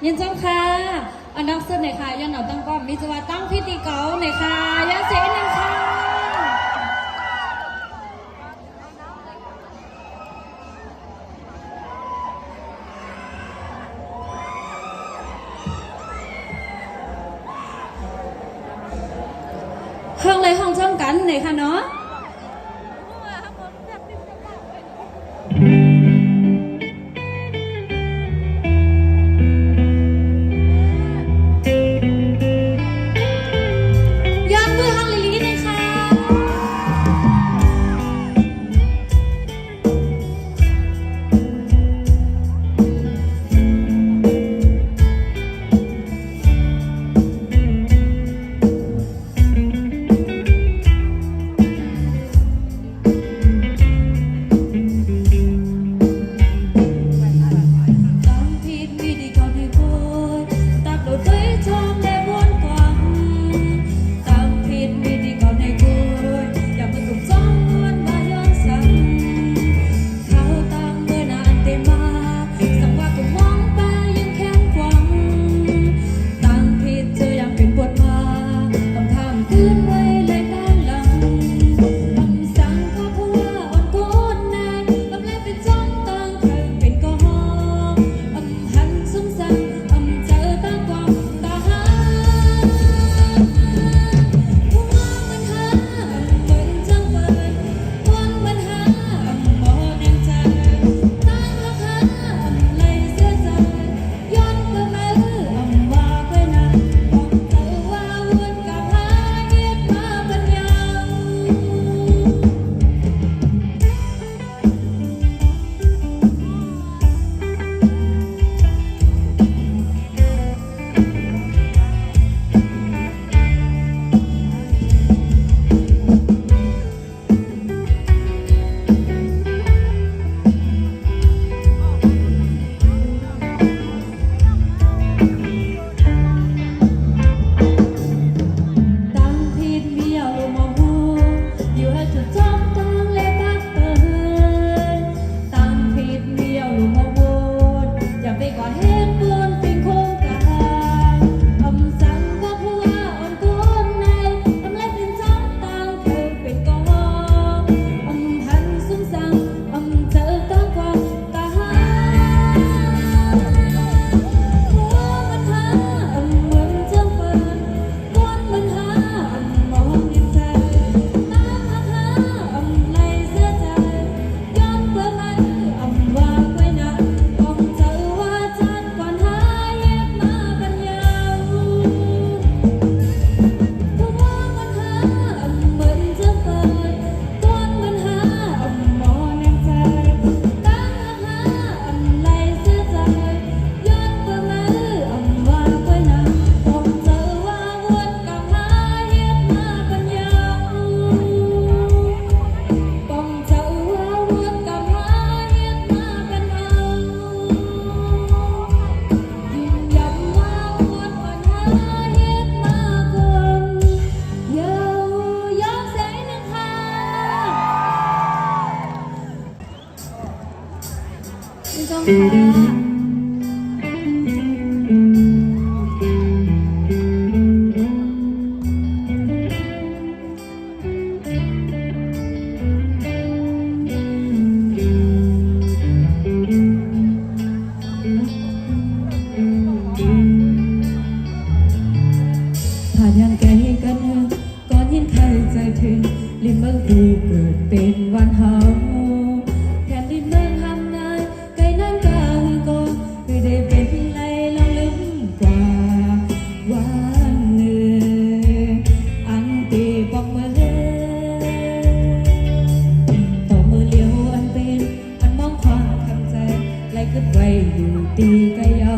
ยินจำค่ะอันดับสุดในค่ะยันหนอตั้งป้อมมิจวาตั้งพิธีเก๋าในค่ะยันเสียหนึ่งค่ะห้องเลยห้องช่องกันในค่ะเนาะจงค่ะผ่านยังไกลกันก่อนยินใครใจถึงลิมเมืองผู้เกิดเป็นวันเฮาแผ่นดินเมืองทำนายไกลนั้นกาก็คือได้เป็นไรลองลึกกว่าวันหนึ่งอันตีบอกมาเลยต่อมือเลี้ยวอันเป็นอันมองความคำใจไล่ขึ้นไว้อยู่ตีไกลเยา